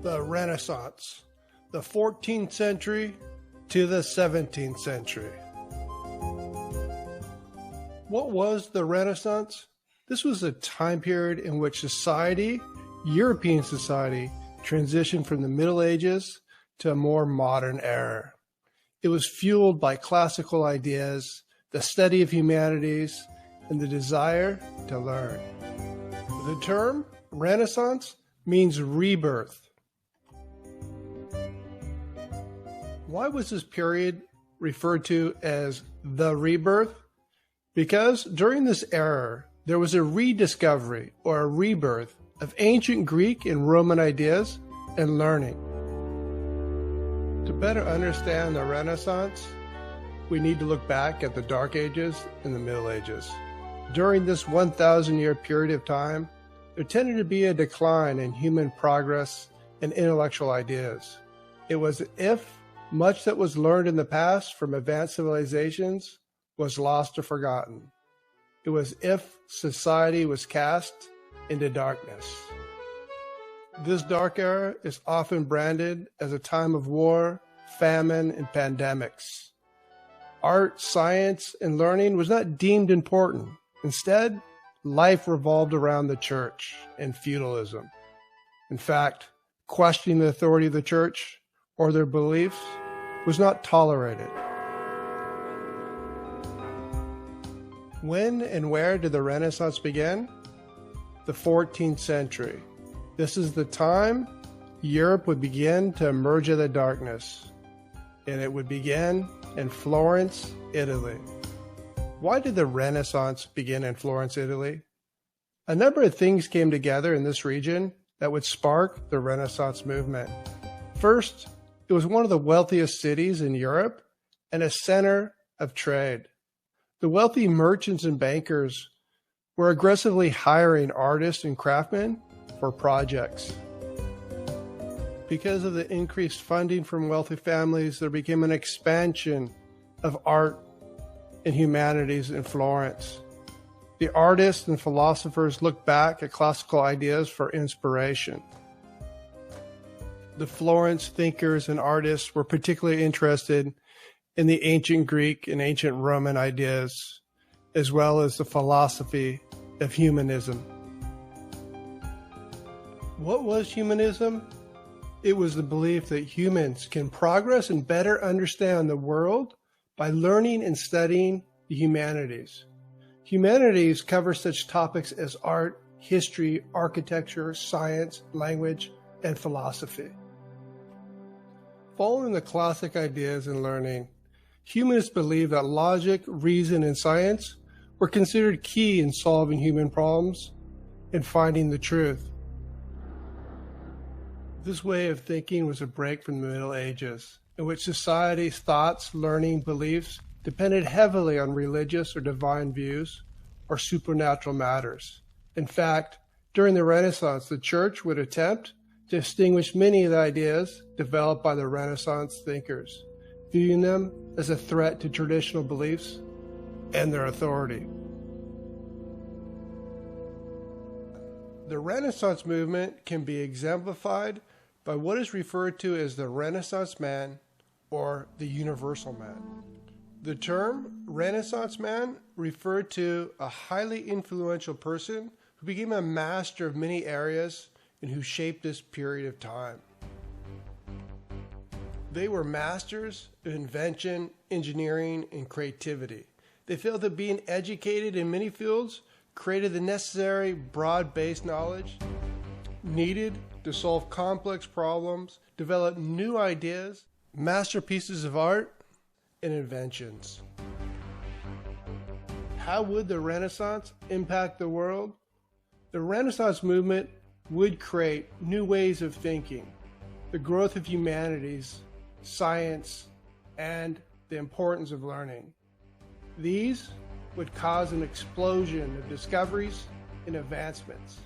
the Renaissance, the 14th century to the 17th century. What was the Renaissance? This was a time period in which society, European society, transitioned from the Middle Ages to a more modern era. It was fueled by classical ideas, the study of humanities, and the desire to learn. The term Renaissance means rebirth. Why was this period referred to as the rebirth? Because during this era, there was a rediscovery or a rebirth of ancient Greek and Roman ideas and learning. To better understand the Renaissance, we need to look back at the Dark Ages and the Middle Ages. During this 1,000-year period of time, there tended to be a decline in human progress and intellectual ideas. It was as if much that was learned in the past from advanced civilizations was lost or forgotten. It was as if society was cast into darkness. This dark era is often branded as a time of war, famine, and pandemics. Art, science, and learning was not deemed important. Instead, life revolved around the church and feudalism. In fact, questioning the authority of the church or their beliefs was not tolerated. When and where did the Renaissance begin? The 14th century. This is the time Europe would begin to emerge out of the darkness, and it would begin in Florence, Italy. Why did the Renaissance begin in Florence, Italy? A number of things came together in this region that would spark the Renaissance movement. First, it was one of the wealthiest cities in Europe and a center of trade. The wealthy merchants and bankers were aggressively hiring artists and craftsmen for projects. Because of the increased funding from wealthy families, there became an expansion of art and humanities in Florence. The artists and philosophers looked back at classical ideas for inspiration. The Florence thinkers and artists were particularly interested in the ancient Greek and ancient Roman ideas, as well as the philosophy of humanism. What was humanism? It was the belief that humans can progress and better understand the world by learning and studying the humanities. Humanities cover such topics as art, history, architecture, science, language, and philosophy. Following the classic ideas in learning, humanists believed that logic, reason, and science were considered key in solving human problems and finding the truth. This way of thinking was a break from the Middle Ages, in which society's thoughts, learning, beliefs depended heavily on religious or divine views or supernatural matters. In fact, during the Renaissance, the church would attempt to extinguish many of the ideas developed by the Renaissance thinkers, viewing them as a threat to traditional beliefs and their authority. The Renaissance movement can be exemplified by what is referred to as the Renaissance man or the universal man. The term Renaissance man referred to a highly influential person who became a master of many areas and who shaped this period of time. They were masters of invention, engineering, and creativity. They felt that being educated in many fields created the necessary broad-based knowledge needed to solve complex problems, develop new ideas, masterpieces of art, and inventions. How would the Renaissance impact the world? The Renaissance movement would create new ways of thinking, the growth of humanities, science, and the importance of learning. These would cause an explosion of discoveries and advancements.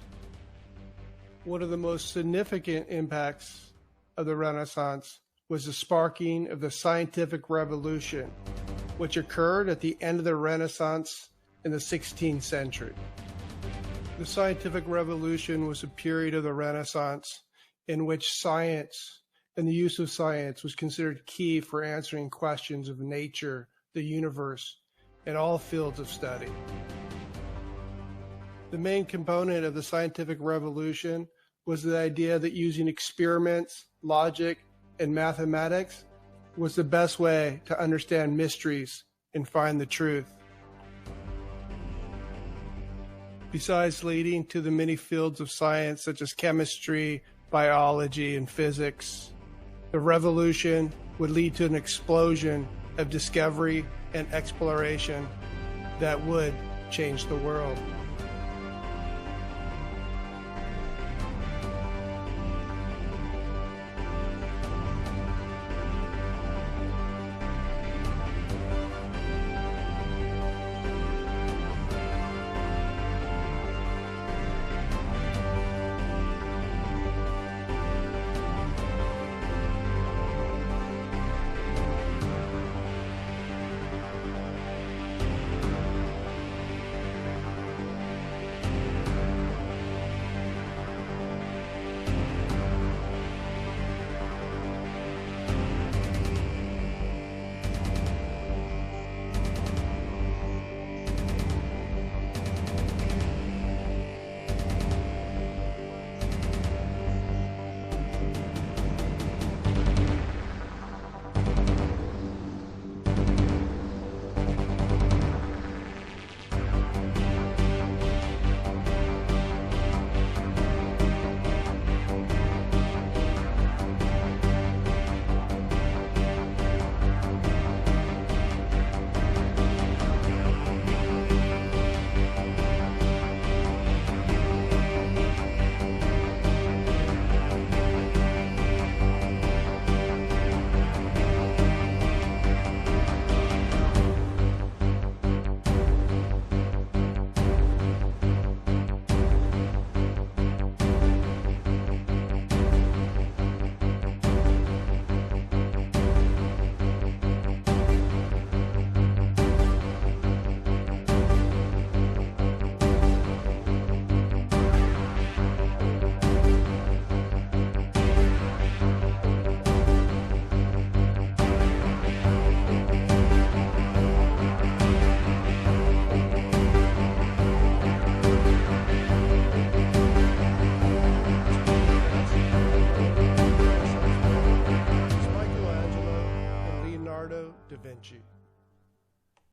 One of the most significant impacts of the Renaissance was the sparking of the scientific revolution, which occurred at the end of the Renaissance in the 16th century. The scientific revolution was a period of the Renaissance in which science and the use of science was considered key for answering questions of nature, the universe, and all fields of study. The main component of the scientific revolution was the idea that using experiments, logic, and mathematics was the best way to understand mysteries and find the truth. Besides leading to the many fields of science such as chemistry, biology, and physics, the revolution would lead to an explosion of discovery and exploration that would change the world.